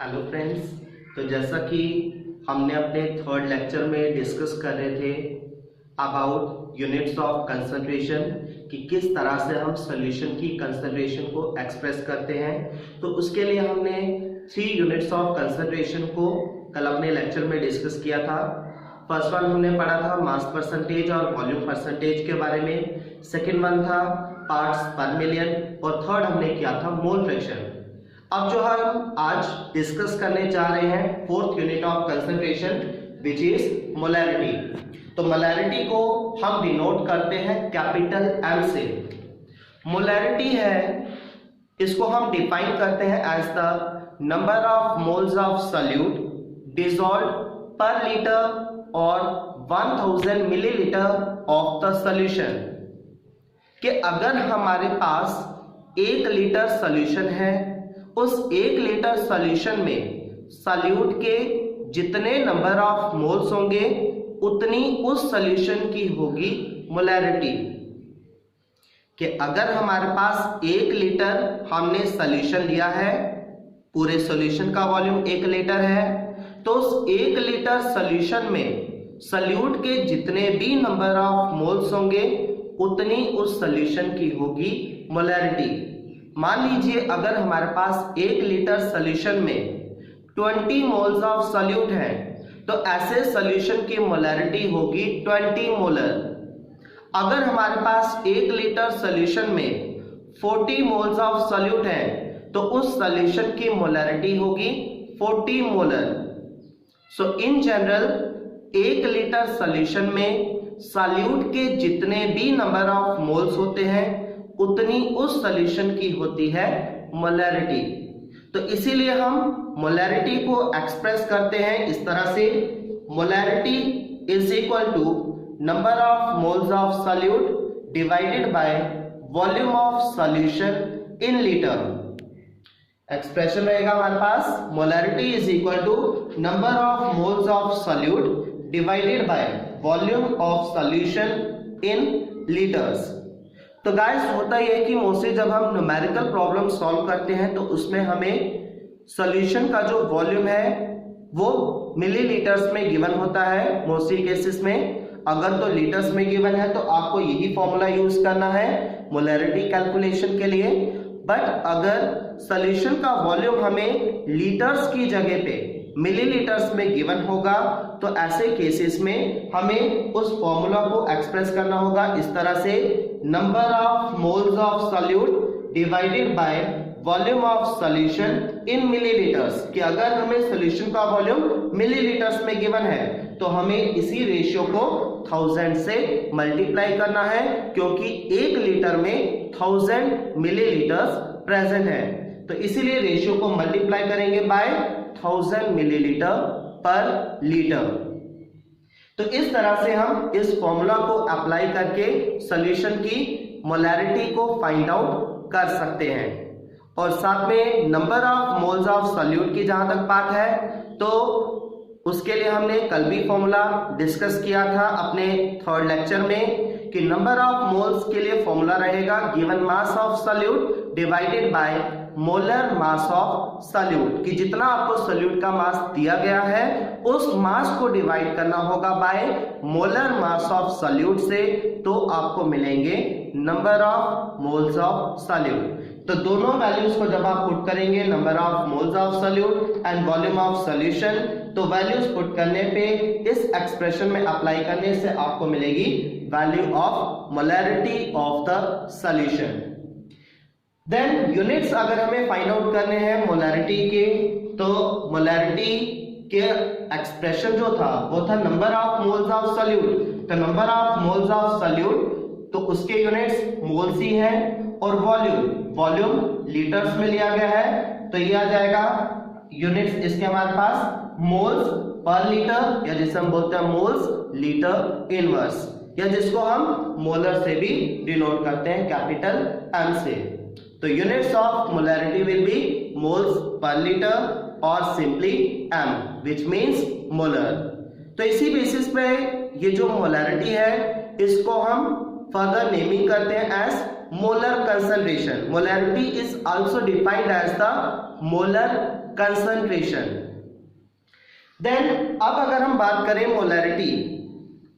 Hello friends. तो जैसा कि हमने अपने थर्ड लेक्चर में डिस्कस कर रहे थे अबाउट यूनिट्स ऑफ कंसंट्रेशन कि किस तरह से हम सॉल्यूशन की कंसंट्रेशन को एक्सप्रेस करते हैं, तो उसके लिए हमने 3 यूनिट्स ऑफ कंसंट्रेशन को कल अपने लेक्चर में डिस्कस किया था। फर्स्ट वन हमने पढ़ा था मास परसेंटेज और वॉल्यूम परसेंटेज के बारे में, सेकेंड वन था पार्ट्स पर मिलियन और थर्ड हमने किया था मोल फ्रैक्शन। अब जो हम आज डिस्कस करने जा रहे हैं fourth unit of concentration which is molarity. तो मोलैरिटी को हम डिनोट करते हैं कैपिटल एम से। मोलैरिटी है, इसको हम डिफाइन करते हैं as the number of moles of solute dissolved per litre और 1000 मिलीलीटर ऑफ द सॉल्यूशन। कि अगर हमारे पास 1 लीटर सॉल्यूशन है, उस 1 लीटर सॉल्यूशन में सॉल्यूट के जितने नंबर ऑफ मोल्स होंगे उतनी उस सॉल्यूशन की होगी मोलैरिटी। कि अगर हमारे पास 1 लीटर हमने सॉल्यूशन लिया है, पूरे सॉल्यूशन का वॉल्यूम 1 लीटर है, तो उस 1 लीटर सॉल्यूशन में सॉल्यूट के जितने भी नंबर ऑफ मोल्स होंगे उतनी उस सॉल्यूशन की होगी मोलैरिटी। मान लीजिए अगर हमारे पास 1 लीटर सॉल्यूशन में 20 मोल्स ऑफ सॉल्यूट है, तो ऐसे सॉल्यूशन की मोलैरिटी होगी 20 मोलर। अगर हमारे पास 1 लीटर सॉल्यूशन में 40 मोल्स ऑफ सॉल्यूट है, तो उस सॉल्यूशन की मोलैरिटी होगी 40 molar. So in general 1 litre solution में सॉल्यूट के जितने भी नंबर ऑफ मोल्स होते हैं उतनी उस सॉल्यूशन की होती है मोलैरिटी। तो इसीलिए हम मोलैरिटी को एक्सप्रेस करते हैं इस तरह से, molarity is equal to number of moles of solute divided by volume of solution in litre. Expression रहेगा हमारे पास molarity is equal to number of moles of solute divided by volume of solution in litres. तो guys होता यह है कि mostly जब हम न्यूमेरिकल प्रॉब्लम सॉल्व करते हैं तो उसमें हमें सॉल्यूशन का जो वॉल्यूम है वो मिलीलीटर्स में गिवन होता है मोस्टली केसेस में। अगर तो लीटर्स में गिवन है तो आपको यही फॉर्मूला यूज करना है मोलैरिटी कैलकुलेशन के लिए। बट अगर सॉल्यूशन का वॉल्यूम हमें लीटर्स की जगह पे मिलीलीटर्स में गिवन होगा तो ऐसे केसेस में हमें उस फॉर्मूला को एक्सप्रेस करना होगा इस तरह से, number of moles of solute divided by volume of solution in millilitres. कि अगर हमें सॉल्यूशन का वॉल्यूम मिलीलीटर्स में गिवन है तो हमें इसी रेशियो को 1000 से मल्टीप्लाई करना है, क्योंकि 1 लीटर में 1000 मिलीलीटर्स प्रेजेंट है। तो इसीलिए रेशियो को मल्टीप्लाई करेंगे बाय 1000 मिलीलीटर पर लीटर। तो इस तरह से हम इस फॉर्मूला को अप्लाई करके सॉल्यूशन की मोलैरिटी को फाइंड आउट कर सकते हैं। और साथ में number of moles of solute की जहां तक बात है तो उसके लिए हमने कल भी फॉर्मूला डिस्कस किया था अपने थर्ड लेक्चर में कि नंबर ऑफ मोल्स के लिए फॉर्मूला रहेगा given mass of solute divided by molar mass of solute. कि जितना आपको सॉल्यूट का मास दिया गया है उस मास को डिवाइड करना होगा by molar mass of solute से, तो आपको मिलेंगे number of moles of solute. तो दोनों वैल्यूज को जब आप पुट करेंगे number of moles of solute and volume of solution, तो वैल्यूज पुट करने पे इस एक्सप्रेशन में अप्लाई करने से आपको मिलेगी value of molarity of the solution. Then units अगर हमें फाइंड आउट करने हैं मोलैरिटी के, तो मोलैरिटी के एक्सप्रेशन जो था वो था number of moles of solute. तो number of moles of solute तो उसके यूनिट्स मोल्स ही है, और वॉल्यूम लीटर्स में लिया गया है, तो ये आ जाएगा यूनिट्स इसके हमारे पास मोल्स पर लीटर, या जिसे हम बोलते हैं मोल्स लीटर इनवर्स, या जिसको हम मोलर से भी डिनोट करते हैं कैपिटल एम से। तो units of molarity will be moles per litre और simply M which means molar. तो इसी बेसिस पे ये जो मोलैरिटी है इसको हम फर्दर नेमिंग करते हैं as molar concentration. Molarity is also defined as the molar concentration. Then अब अगर हम बात करें मोलैरिटी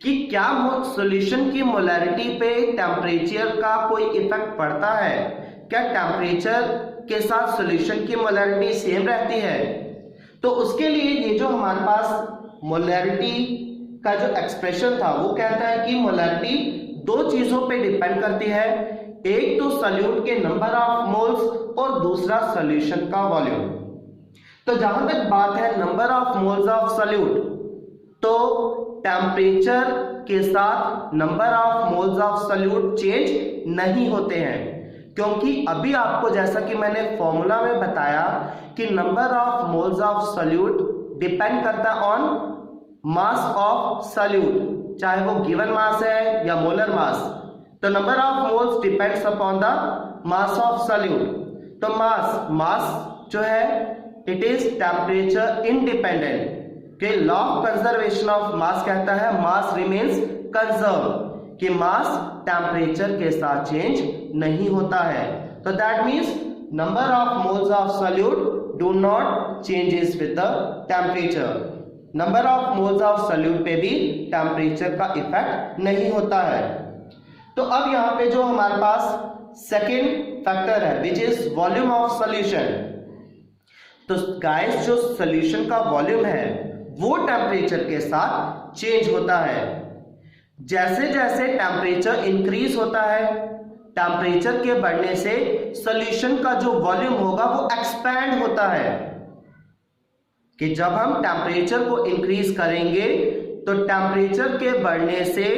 कि क्या सॉल्यूशन की मोलैरिटी पे टेम्परेचर का कोई इफेक्ट पड़ता है, क्या टेम्परेचर के साथ सॉल्यूशन की मोलैरिटी सेम रहती है, तो उसके लिए ये जो हमारे पास मोलैरिटी का जो एक्सप्रेशन था वो कहता है कि मोलैरिटी दो चीजों पे डिपेंड करती है, एक तो सॉल्यूट के नंबर ऑफ मोल्स और दूसरा सॉल्यूशन का वॉल्यूम। तो जहां तक बात है number of moles of solute, तो टेम्परेचर के साथ number of moles of solute change नहीं होते हैं, क्योंकि अभी आपको जैसा कि मैंने फॉर्मूला में बताया कि number of moles of solute depend करता है ऑन मास ऑफ सॉल्यूट, चाहे वो गिवन मास है या मोलर मास। तो number of moles depends upon the mass of solute. तो मास जो है इट इज टेम्परेचर इंडिपेंडेंट, कि law of conservation of mass कहता है मास रिमेन्स कंजर्व, कि मास टेम्परेचर के साथ चेंज नहीं होता है। तो that means number of moles of solute do not changes with the temperature. Number of moles of solute पे भी टेम्परेचर का इफेक्ट नहीं होता है। तो अब यहां पे जो हमारे पास सेकेंड फैक्टर है which is volume of solution. तो गाइस जो सॉल्यूशन का वॉल्यूम है वो टेम्परेचर के साथ चेंज होता है। जैसे जैसे टेम्परेचर इंक्रीज होता है, टेम्परेचर के बढ़ने से सॉल्यूशन का जो वॉल्यूम होगा वो एक्सपैंड होता है, कि जब हम टेम्परेचर को इंक्रीज करेंगे तो टेम्परेचर के बढ़ने से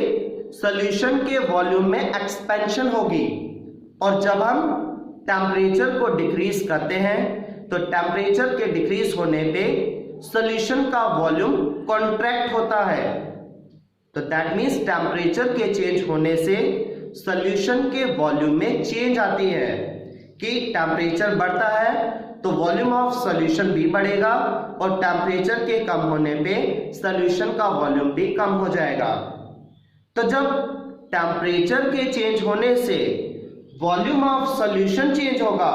सॉल्यूशन के वॉल्यूम में एक्सपेंशन होगी, और जब हम टेम्परेचर को डिक्रीज करते हैं तो टेम्परेचर के डिक्रीज होने पे सॉल्यूशन का वॉल्यूम कॉन्ट्रैक्ट होता है। तो दैट मीन्स टेम्परेचर के चेंज होने से सॉल्यूशन के वॉल्यूम में चेंज आती है, कि टेम्परेचर बढ़ता है तो वॉल्यूम ऑफ सॉल्यूशन भी बढ़ेगा, और टेम्परेचर के कम होने पे सॉल्यूशन का वॉल्यूम भी कम हो जाएगा। तो जब टेम्परेचर के चेंज होने से वॉल्यूम ऑफ सॉल्यूशन चेंज होगा,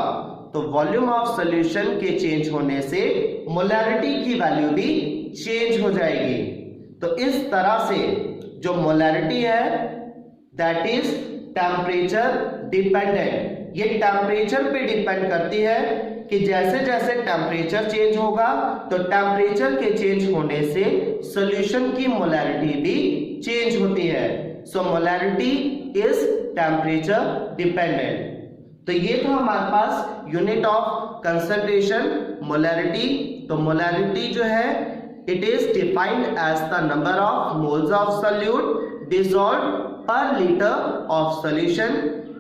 तो वॉल्यूम ऑफ सॉल्यूशन के चेंज होने से मोलैरिटी की वैल्यू भी चेंज हो जाएगी। तो इस तरह से जो मोलैरिटी है दैट इज टेम्परेचर डिपेंडेंट, ये टेम्परेचर पे डिपेंड करती है कि जैसे जैसे टेम्परेचर चेंज होगा तो टेम्परेचर के चेंज होने से सॉल्यूशन की मोलैरिटी भी चेंज होती है। So molarity is temperature dependent. तो ये था हमारे पास यूनिट ऑफ कंसंट्रेशन मोलैरिटी। तो मोलैरिटी जो है it is defined as the number of moles of solute dissolved per litre of solution,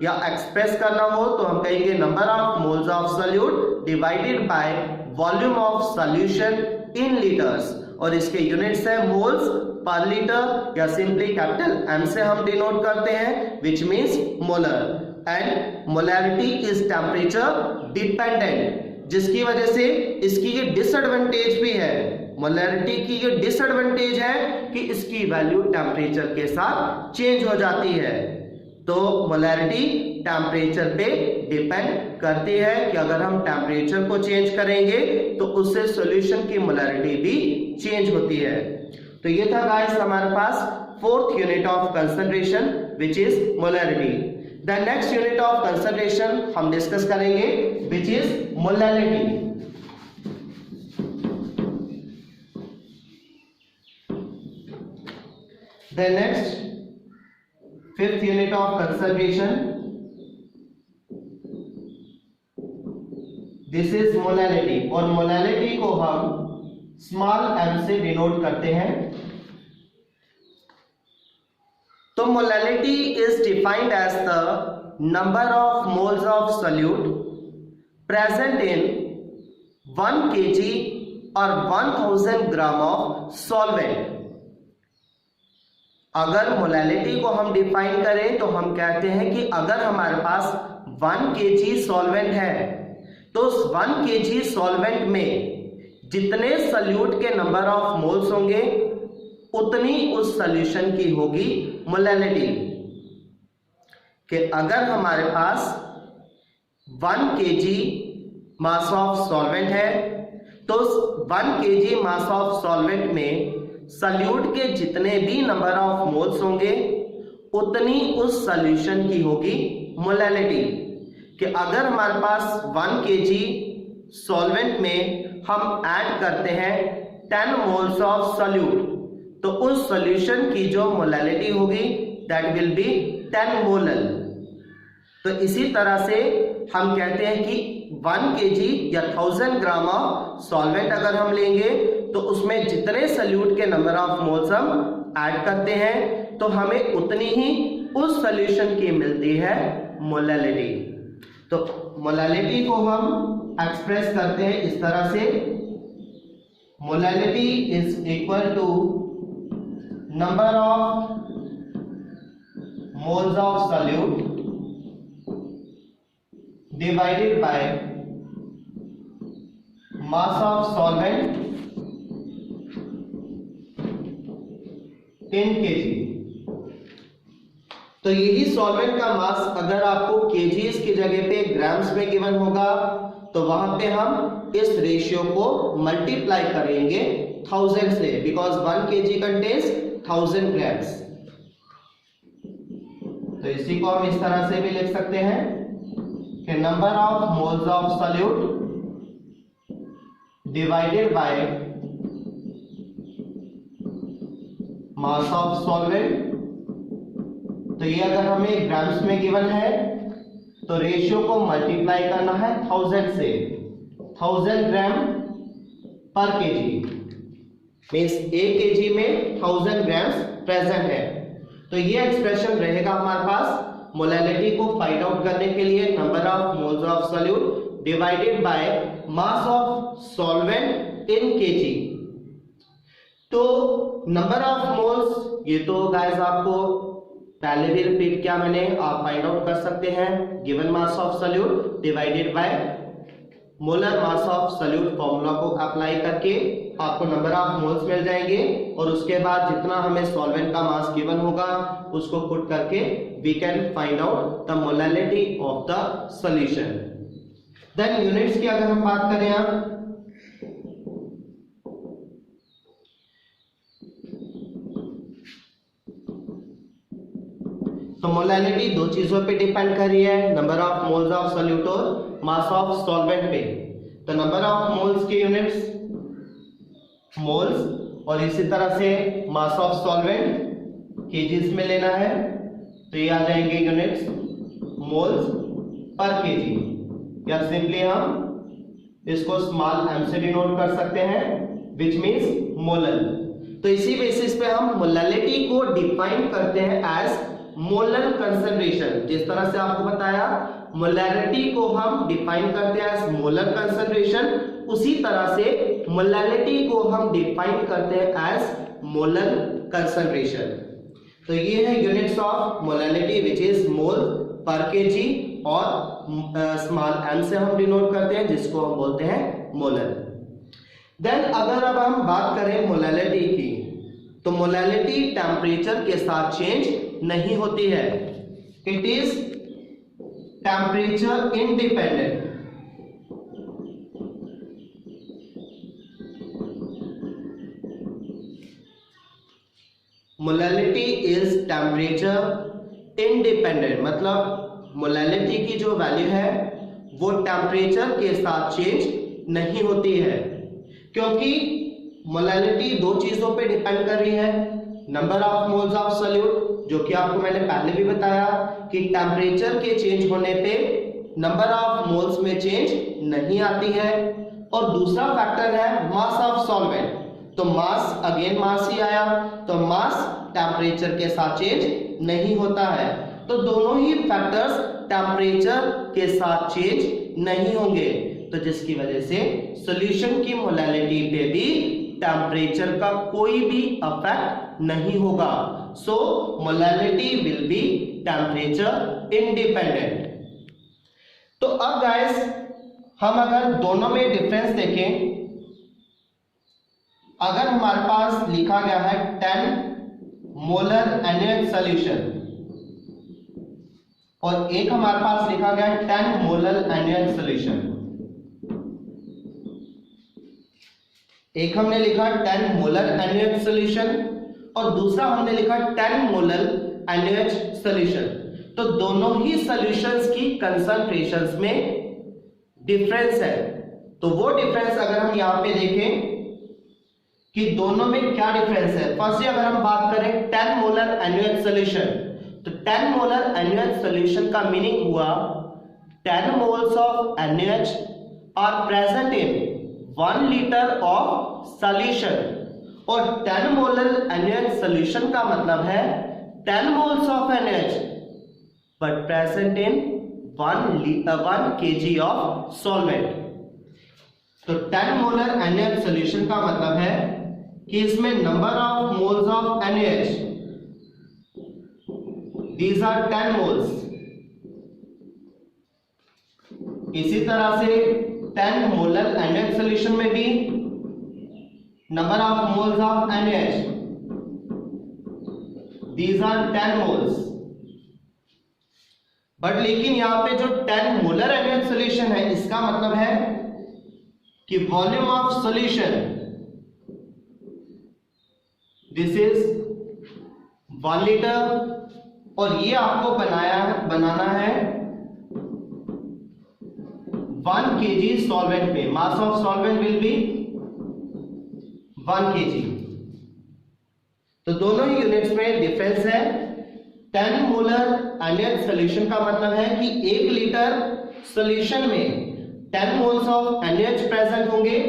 या एक्सप्रेस करना हो तो हम कहेंगे number of moles of solute divided by volume of solution in litres, और इसके यूनिट्स है मोल्स पर लीटर, या सिंपली कैपिटल एम से हम डिनोट करते हैं विच means molar. And molarity is temperature dependent, जिसकी वजह से इसकी ये डिसएडवांटेज भी है। मोलैरिटी की ये डिसएडवांटेज है कि इसकी वैल्यू टेम्परेचर के साथ चेंज हो जाती है। तो मोलैरिटी टेम्परेचर पे डिपेंड करती है कि अगर हम टेम्परेचर को चेंज करेंगे तो उससे सॉल्यूशन की मोलैरिटी भी चेंज होती है। तो ये था गाइस हमारे पास fourth unit of concentration which is molarity. The next unit of concentration हम डिस्कस करेंगे which is molality. The next fifth unit of concentration, this is molality, और मोलैलिटी को हम स्मॉल m से डिनोट करते हैं। तो molality is defined as the number of moles of solute present in 1 kg और 1000 ग्राम ऑफ सॉल्वेंट। अगर molality को हम डिफाइन करें तो हम कहते हैं कि अगर हमारे पास 1 kg सॉल्वेंट है तो उस 1 kg सॉल्वेंट में जितने सॉल्यूट के नंबर ऑफ मोल्स होंगे उतनी उस सॉल्यूशन की होगी मोलैलिटी। कि अगर हमारे पास 1 kg मास ऑफ सॉल्वेंट है तो 1 kg मास ऑफ सॉल्वेंट में सल्यूट के जितने भी नंबर ऑफ मोल्स होंगे उतनी उस सॉल्यूशन की होगी मोलैलिटी। कि अगर हमारे पास 1 kg सॉल्वेंट में हम ऐड करते हैं 10 मोल्स ऑफ सॉल्यूट, तो उस सॉल्यूशन की जो मोलैलिटी होगी दैट विल बी 10 मोलल। तो इसी तरह से हम कहते हैं कि 1 kg या 1000 ग्राम ऑफ सॉल्वेंट अगर हम लेंगे तो उसमें जितने सॉल्यूट के नंबर ऑफ मोल्स हम ऐड करते हैं तो हमें उतनी ही उस सॉल्यूशन की मिलती है मोलैलिटी। तो मोलैलिटी को हम एक्सप्रेस करते हैं इस तरह से, molality is equal to number of moles of solute divided by mass of solvent in kg। तो यही सॉल्वेंट का मास अगर आपको केजीज की जगह पे ग्राम्स में गिवन होगा तो वहां पे हम इस रेशियो को मल्टीप्लाई करेंगे 1000 से, बिकॉज 1 kg कंटेन्स 1000 ग्राम्स। तो इसी को हम इस तरह से भी लिख सकते हैं कि number of moles of solute divided by mass of solvent. तो ये अगर हमें ग्राम्स में गिवन है तो रेशियो को मल्टीप्लाई करना है 1000 से, 1000 ग्राम पर केजी, मीन्स 1 kg में 1000 ग्राम्स प्रेजेंट है। तो ये एक्सप्रेशन रहेगा हमारे पास मोलैलिटी को फाइंड आउट करने के लिए, number of moles of solute divided by mass of solvent in KG. तो नंबर ऑफ मोल्स ये तो गाइस आपको पहले भी रिपीट किया मैंने, आप फाइंड आउट कर सकते हैं given mass of solute divided by molar mass of solute formula को अप्लाई करके आपको नंबर ऑफ मोल्स मिल जाएंगे और उसके बाद जितना हमें सॉल्वेंट का मास गिवन होगा उसको पुट करके we can find out the molality of the solution. Then units की अगर हम बात करें अब, तो मोलैलिटी दो चीजों पे डिपेंड कर रही है, number of moles of solute और मास ऑफ सॉल्वेंट पे। तो नंबर ऑफ मोल्स के यूनिट्स मोल्स और इसी तरह से मास ऑफ सॉल्वेंट केजीज में लेना है, तो ये आ जाएंगे यूनिट्स मोल्स पर केजी, या सिंपली हम इसको स्मॉल m से डिनोट कर सकते हैं विच मींस मोलल। तो इसी बेसिस पे हम मोलैलिटी को डिफाइन करते हैं एज मोलर कंसंट्रेशन। जिस तरह से आपको बताया मोलैलिटी को हम डिफाइन करते हैं एज मोलर कंसंट्रेशन, उसी तरह से मोलैलिटी को हम डिफाइन करते हैं एज मोलर कंसंट्रेशन। तो ये है units of molality which is mole पर केजी, और स्मॉल m से हम डिनोट करते हैं जिसको हम बोलते हैं मोलर। देन अगर अब हम बात करें मोलैलिटी की, तो मोलैलिटी टेम्परेचर के साथ चेंज नहीं होती है, it is temperature independent. Molality is temperature independent, मतलब मोलैलिटी की जो वैल्यू है वो टेम्परेचर के साथ चेंज नहीं होती है, क्योंकि मोलैलिटी दो चीजों पे डिपेंड कर रही है, number of moles of solute, जो कि आपको मैंने पहले भी बताया कि टेम्परेचर के चेंज होने पे नंबर ऑफ मोल्स में चेंज नहीं आती है, और दूसरा फैक्टर है मास ऑफ सॉल्वेंट। तो मास, अगेन मास ही आया, तो मास टेम्परेचर के साथ चेंज नहीं होता है। तो दोनों ही फैक्टर्स टेम्परेचर के साथ चेंज नहीं होंगे, तो जिसकी वजह से सॉल्यूशन की मोलैलिटी पे भी टेम्परेचर का कोई भी इफेक्ट नहीं होगा। So molality will be temperature independent. तो अब गाइस हम अगर दोनों में डिफरेंस देखें, अगर हमारे पास लिखा गया है 10 मोलर NaOH सॉल्यूशन और एक हमारे पास लिखा गया है 10 मोलर NaOH सॉल्यूशन, एक हमने लिखा 10 मोलर NaOH सॉल्यूशन और दूसरा हमने लिखा 10 मोलर NaOH सॉल्यूशन। तो दोनों ही सॉल्यूशंस की कंसंट्रेशंस में डिफरेंस है। तो वो डिफरेंस अगर हम यहां पे देखें कि दोनों में क्या डिफरेंस है। फर्स्ट अगर हम बात करें 10 मोलर NaOH सॉल्यूशन, तो 10 मोलर NaOH सॉल्यूशन का मीनिंग हुआ 10 moles of NaOH are present in 1 litre of solution. और 10 मोलर NaOH सॉल्यूशन का मतलब है 10 moles of NaOH but present in 1 kg of solvent. तो 10 मोलर NaOH सॉल्यूशन का मतलब है कि इसमें number of moles of NaOH, these are 10 moles. इसी तरह से 10 मोलर NaOH सॉल्यूशन में भी number of moles of NaOH, these are 10 moles. But लेकिन यहां पे जो 10 मोलर NaOH सॉल्यूशन है, इसका मतलब है कि volume of solution, this is 1 litre, और ये आपको बनाना है 1 kg सॉल्वेंट में। Mass of solvent will be 1 kg। तो दोनों ही यूनिट्स में डिफरेंस है। 10 मोलर NaOH सॉल्यूशन का मतलब है कि 1 लीटर सॉल्यूशन में 10 मोल्स ऑफ NaOH प्रेजेंट होंगे,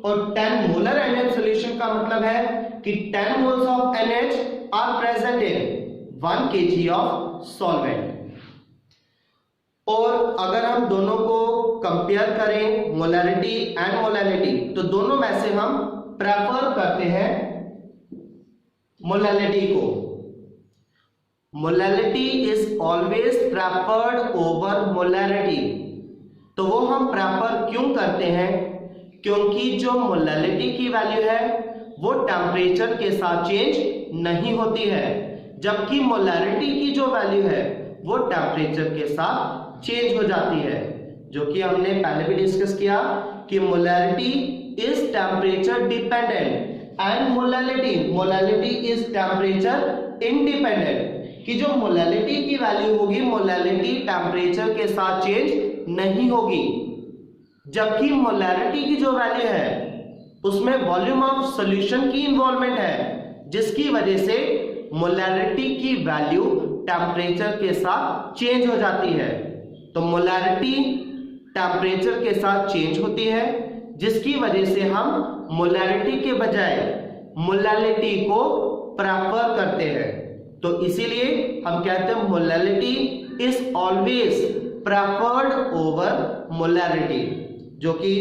और 10 मोलर NaOH सॉल्यूशन का मतलब है कि 10 moles of NaOH are present in 1 kg of solvent. और अगर हम दोनों को कंपेयर करें मोलैरिटी एंड मोलैलिटी, तो दोनों में से हम प्रेफर करते हैं मोलैलिटी को। Molality is always preferred over molarity. तो वो हम प्रेफर क्यों करते हैं? क्योंकि जो मोलैलिटी की वैल्यू है वो टेम्परेचर के साथ चेंज नहीं होती है, जबकि मोलैरिटी की जो वैल्यू है वो टेम्परेचर के साथ चेंज हो जाती है, जो कि हमने पहले भी डिस्कस किया कि molarity is temperature dependent and molality is temperature independent. कि जो मोलैलिटी की वैल्यू होगी, मोलैलिटी टेम्परेचर के साथ चेंज नहीं होगी, जबकि मोलैरिटी की जो वैल्यू है उसमें वॉल्यूम ऑफ सॉल्यूशन की इन्वॉल्वमेंट है, जिसकी वजह से मोलैरिटी की वैल्यू टेम्परेचर के साथ चेंज हो जाती है। तो मोलैरिटी टेम्परेचर के साथ चेंज होती है, जिसकी वजह से हम मोलैरिटी के बजाय मोलैलिटी को प्रेफर करते हैं। तो इसीलिए हम कहते हैं molality is always preferred over molarity, जो कि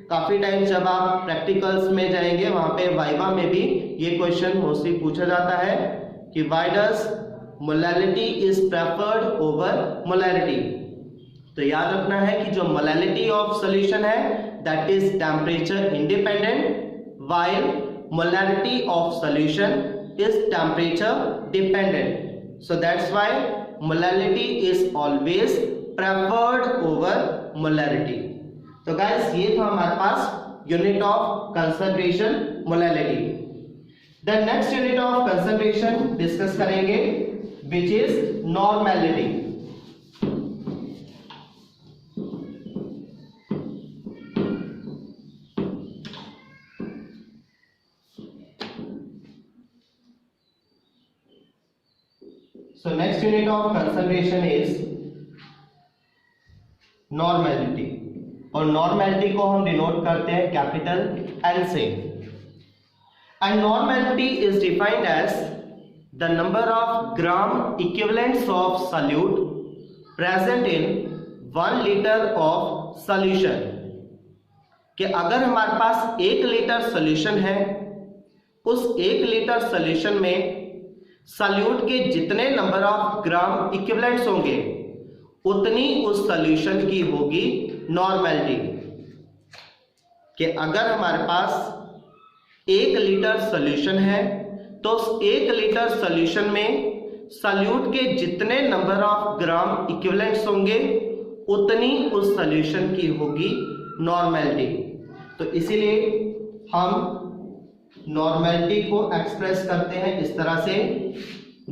काफी टाइम जब आप प्रैक्टिकल्स में जाएंगे वहां पे वाइवा में भी ये क्वेश्चन मोस्टली पूछा जाता है कि why does molality is preferred over molarity. तो याद रखना है कि जो मोलैलिटी ऑफ सॉल्यूशन है that is temperature independent, while molarity of solution is temperature dependent. So that's why molality is always preferred over molarity. तो guys ये था हमारे पास unit of concentration molality. The next unit of concentration discuss करेंगे which is normality. So next unit of concentration is normality, और normality को हम denote करते हैं कैपिटल N से। And normality is defined as the number of gram equivalents of solute present in 1 liter of solution। कि अगर हमारे पास 1 litre solution है, उस 1 लीटर सॉल्यूशन में सॉल्यूट के जितने नंबर ऑफ ग्राम इक्विवेलेंट्स होंगे उतनी उस सॉल्यूशन की होगी नॉर्मेलिटी। कि अगर हमारे पास 1 लीटर सॉल्यूशन है तो उस 1 लीटर सॉल्यूशन में सॉल्यूट के जितने नंबर ऑफ ग्राम इक्विवेलेंट्स होंगे उतनी उस सॉल्यूशन की होगी नॉर्मेलिटी। तो इसीलिए हम नॉर्मेलिटी को एक्सप्रेस करते हैं इस तरह से,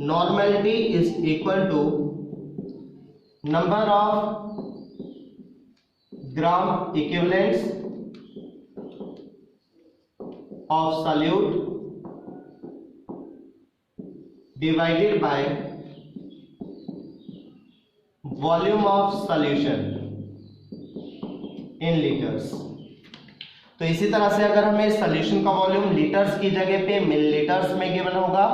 normality is equal to number of gram equivalents of solute divided by volume of solution in litres. तो इसी तरह से अगर हमें सॉल्यूशन का वॉल्यूम लीटर्स की जगह पे मिलीलीटर्स में गिवन होगा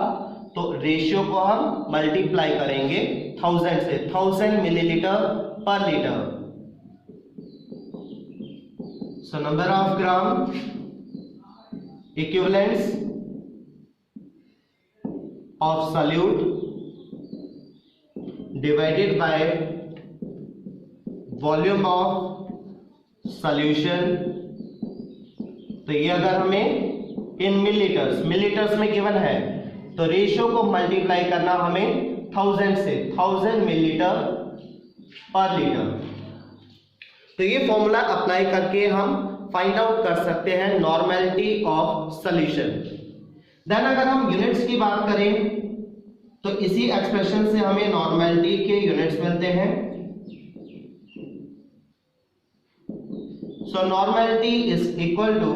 तो रेशियो को हम मल्टीप्लाई करेंगे 1000 से, 1000 मिलीलीटर पर litre. So number of gram equivalents of solute divided by volume of solution. तो ये अगर हमें इन मिलीलीटर्स में गिवन है तो रेशियो को मल्टीप्लाई करना हमें 1000 से, 1000 मिलीलीटर पर लीटर। तो ये फॉर्मूला अप्लाई करके हम फाइंड आउट कर सकते हैं नॉर्मेलिटी ऑफ सॉल्यूशन। देन अगर हम यूनिट्स की बात करें तो इसी एक्सप्रेशन से हमें नॉर्मेलिटी के यूनिट्स मिलते हैं। So normality is equal to,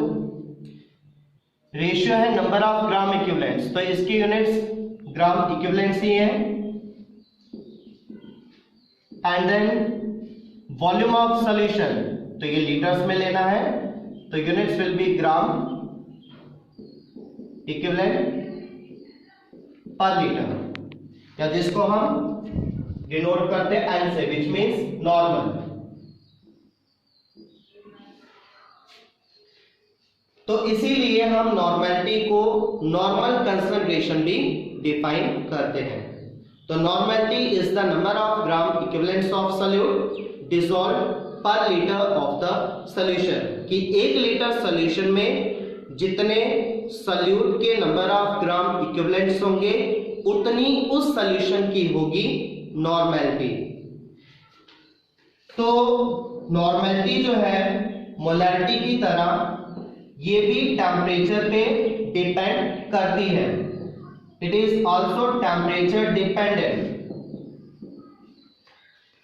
ratio है नंबर ऑफ ग्राम इक्विवेलेंट्स, तो इसकी यूनिट्स ग्राम इक्विवेलेंट्स ही है, and then volume of solution, तो ये लीटर्स में लेना है, तो units will be gram equivalent per litre, या जिसको हम डिनोट करते हैं एन से, विच मीन्स नॉर्मल। तो इसीलिए हम नॉर्मेलिटी को नॉर्मल कंसंट्रेशन भी डिफाइन करते हैं। तो normality is the number of gram equivalents of solute dissolve per litre of the solution, कि 1 लीटर सॉल्यूशन में जितने सॉल्यूट के नंबर ऑफ ग्राम इक्विवेलेंट्स होंगे उतनी उस सॉल्यूशन की होगी नॉर्मेलिटी। तो नॉर्मेलिटी जो है मोलैरिटी की तरह ये भी टेम्परेचर पे डिपेंड करती है, it is also temperature dependent.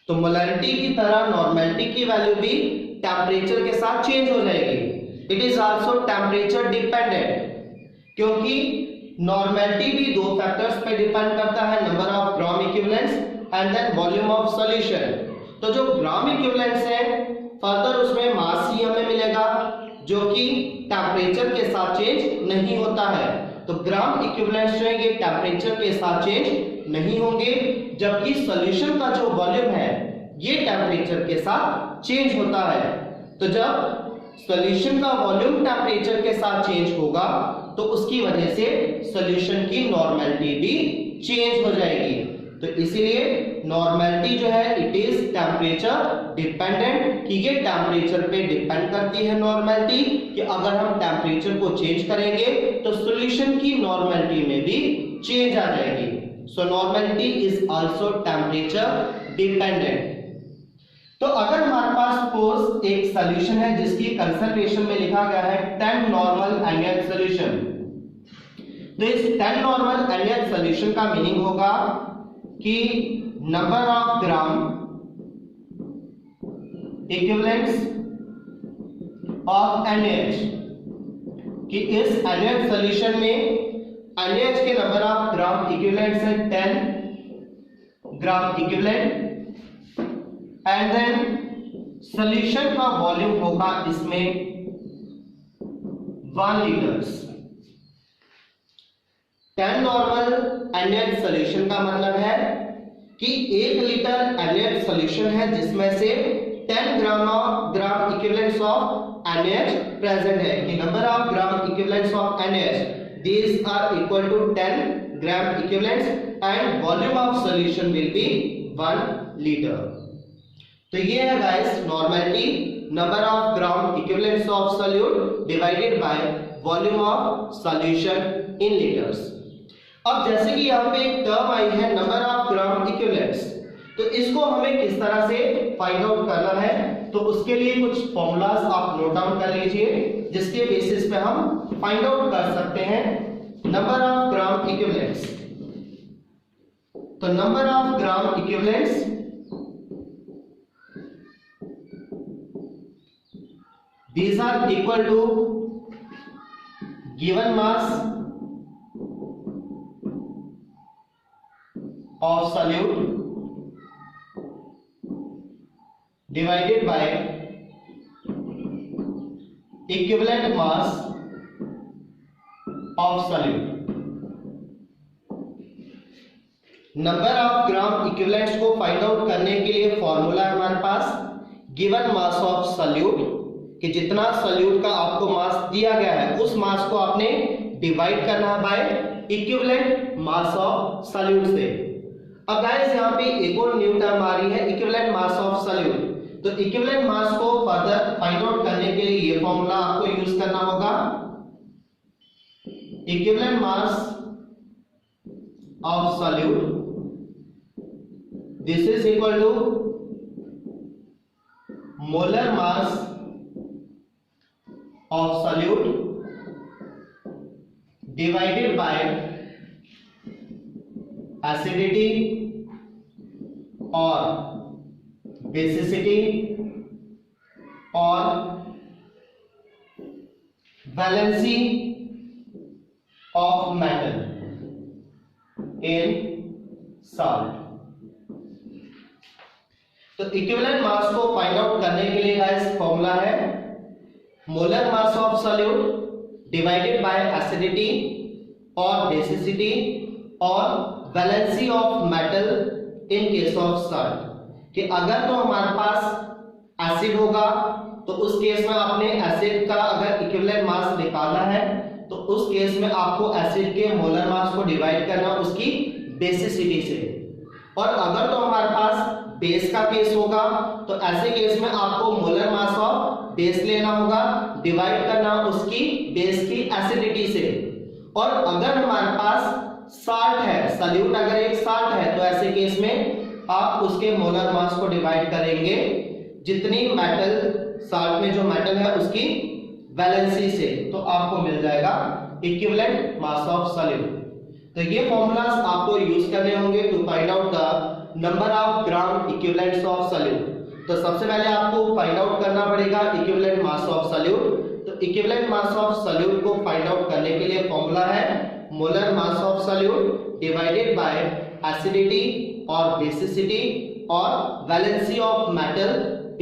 तो मोलैरिटी की तरह नॉर्मेलिटी की वैल्यू भी टेम्परेचर के साथ चेंज हो जाएगी, it is also temperature dependent, क्योंकि नॉर्मेलिटी भी 2 फैक्टर्स पे डिपेंड करता है, number of gram equivalents and then volume of solution. तो जो ग्राम इक्विवेलेंट्स है फर्दर उसमें मास ही हमें मिलेगा जो कि टेम्परेचर के साथ चेंज नहीं होता है। तो ग्राम इक्विवेलेंट्स जो है ये टेम्परेचर के साथ चेंज नहीं होंगे, जबकि सॉल्यूशन का जो वॉल्यूम है ये टेम्परेचर के साथ चेंज होता है। तो जब सॉल्यूशन का वॉल्यूम टेम्परेचर के साथ चेंज होगा तो उसकी वजह से सॉल्यूशन की नॉर्मेलिटी भी चेंज हो जाएगी। तो इसीलिए नॉर्मेलिटी जो है इट इज टेम्परेचर डिपेंडेंट, कि ये टेम्परेचर पे डिपेंड करती है नॉर्मेलिटी, कि अगर हम टेम्परेचर को चेंज करेंगे तो सॉल्यूशन की नॉर्मेलिटी में भी चेंज आ जाएगी। So normality is also temperature dependent. तो अगर हमारे पास सपोज एक सॉल्यूशन है जिसकी कंसंट्रेशन में लिखा गया है 10 नॉर्मल एनएच सॉल्यूशन, तो इस 10 नॉर्मल एनएच सॉल्यूशन का मीनिंग होगा कि number of gram equivalents of NaH, कि इस NaH सॉल्यूशन में NaH के नंबर ऑफ ग्राम इक्विवेलेंट्स है 10 gram equivalent, and then solution का वॉल्यूम होगा इसमें 1 लीटर्स। 10 नॉर्मल NaH सॉल्यूशन का मतलब है कि 1 लीटर NaH सॉल्यूशन है जिसमें से 10 ग्राम इक्विवेलेंट्स ऑफ NaH प्रेजेंट है, कि number of gram equivalents of NaH these are equal to 10 gram equivalents and volume of solution will be 1 liter। तो ये है guys normality, number of gram equivalents of solute divided by volume of solution in litres. अब जैसे कि यहाँ पे एक term आई है नंबर ऑफ ग्राम इक्विवेलेंट्स, तो इसको हमें किस तरह से फाइंड आउट करना है तो उसके लिए कुछ फॉर्मूलाज आप नोट डाउन कर लीजिए, जिसके बेसिस पे हम फाइंड आउट कर सकते हैं नंबर ऑफ ग्राम इक्विवेलेंट्स। तो number of gram equivalents these are equal to given mass of solute divided by equivalent mass of solute। Number of gram equivalents को फाइंड आउट करने के लिए फॉर्मूला है हमारे पास गिवन मास ऑफ सॉल्यूट, कि जितना solute का आपको मास दिया गया है उस मास को आपने डिवाइड करना है bye equivalent mass of solute से। अब गाइस यहाँ पे एक और न्यू टर्म आ रही है इक्विवेलेंट मास ऑफ सॉल्यूट। तो इक्विवेलेंट मास को फर्दर फाइंड आउट करने के लिए ये फॉर्मूला आपको यूज करना होगा, equivalent mass of solute this is equal to molar mass of solute divided by acidity or basicity or valency of metal in salt। तो इक्विवेलेंट मास को फाइंड आउट करने के लिए गाइस फॉर्मूला है molar mass of solute divided by acidity और basicity और valency of metal in case of salt. कि अगर तो हमारे पास एसिड होगा तो उस केस में आपने एसिड का अगर इक्विवेलेंट मास निकालना है तो उस केस में आपको एसिड के मोलर मास को डिवाइड करना उसकी बेसिसिटी से। और अगर तो हमारे पास बेस का केस होगा तो ऐसे केस में आपको मोलर मास ऑफ बेस लेना होगा, डिवाइड करना उसकी बेस की एसिडिटी से। और अगर हमारे पास साल्ट है, सॉल्यूट अगर एक साल्ट है, तो ऐसे केस में आप उसके मोलर मास को डिवाइड करेंगे जितनी मेटल साल्ट में जो मेटल है उसकी वैलेंसी से, तो आपको मिल जाएगा इक्विवेलेंट मास ऑफ सॉल्यूट। तो ये फॉर्मूलाज आपको यूज करने होंगे to find out the number of gram equivalents of solute. तो सबसे पहले आपको फाइंड आउट करना पड़ेगा इक्विवेलेंट मास ऑफ सॉल्यूट। तो इक्विवेलेंट मास ऑफ सॉल्यूट को फाइंड आउट करने के लिए फॉर्मूला है molar mass of solute divided by acidity और बेसिसिटी और valency of metal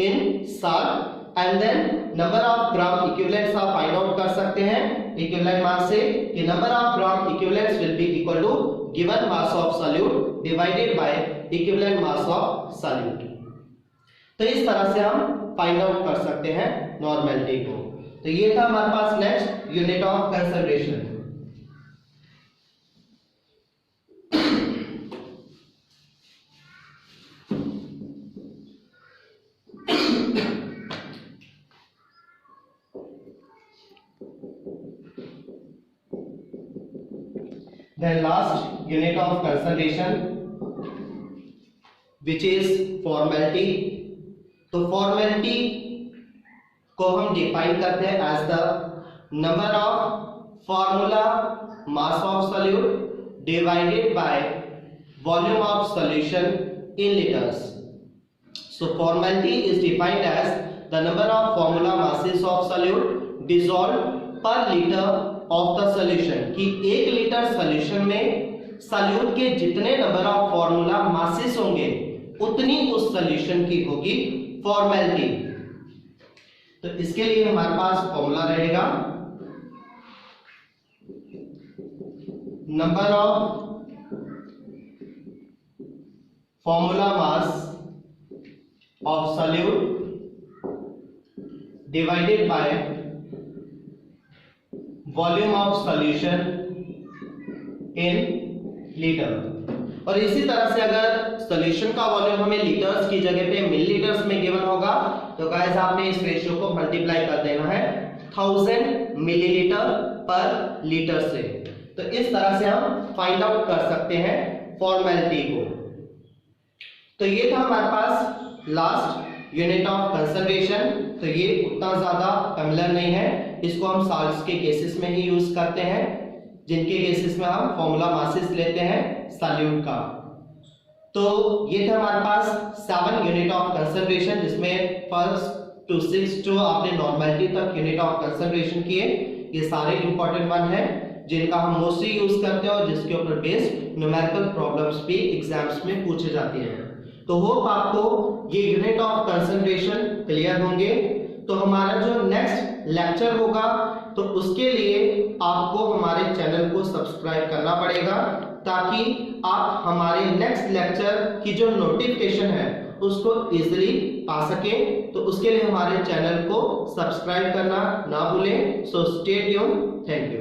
in salt. And then number of gram equivalents आप फाइंड आउट कर सकते हैं इक्विवेलेंट मास से कि number of gram equivalents will be equal to given mass of solute divided by equivalent mass of solute. तो इस तरह से हम फाइंड आउट कर सकते हैं नॉर्मेलिटी को। तो ये था हमारे पास next unit of concentration. Then last unit of concentration which is formality। तो फॉर्मेलिटी को हम डिफाइन करते हैं as the number of formula mass of solute divided by volume of solution in litres. So formality is defined as the number of formula masses of solute dissolve per litre of the solution, कि 1 litre solution में solute के जितने number of formula masses होंगे उतनी उस solution की होगी formality. तो इसके लिए हमारे पास फॉर्मूला रहेगा number of formula mass of solute divided by volume of solution in litre. और इसी तरह से अगर सॉल्यूशन का वॉल्यूम हमें लीटर्स की जगह पे मिलीलीटर्स में गिवन होगा तो गाइस आपने इस रेशियो को मल्टीप्लाई कर देना है 1000 मिलीलीटर पर लीटर से। तो इस तरह से हम फाइंड आउट कर सकते हैं फॉर्मेलिटी को। तो ये था हमारे पास लास्ट यूनिट ऑफ कंसंट्रेशन, तो ये उतना ज्यादा फेमिलियर नहीं है, इसको हम साल्ट्स के केसेस में ही यूज करते हैं, जिनके केसेस में हम फॉर्मूला मासेस लेते हैं सॉल्यूट का। तो ये थे हमारे पास 7 यूनिट ऑफ कंसंट्रेशन, जिसमें फर्स्ट टू 6 जो आपने नॉर्मेलिटी तक यूनिट ऑफ कंसंट्रेशन किए, ये सारे इंपॉर्टेंट वन है जिनका हम मोस्टली यूज करते हैं और जिसके ऊपर बेस्ड न्यूमेरिकल प्रॉब्लम्स भी एग्जाम्स में पूछे जाते हैं। तो होप आपको ये यूनिट ऑफ कंसंट्रेशन क्लियर होंगे। तो हमारा जो नेक्स्ट लेक्चर होगा तो उसके लिए आपको हमारे चैनल को सब्सक्राइब करना पड़ेगा, ताकि आप हमारे नेक्स्ट लेक्चर की जो नोटिफिकेशन है उसको इजीली पा सके। तो उसके लिए हमारे चैनल को सब्सक्राइब करना ना भूलें। So stay tuned, thank you.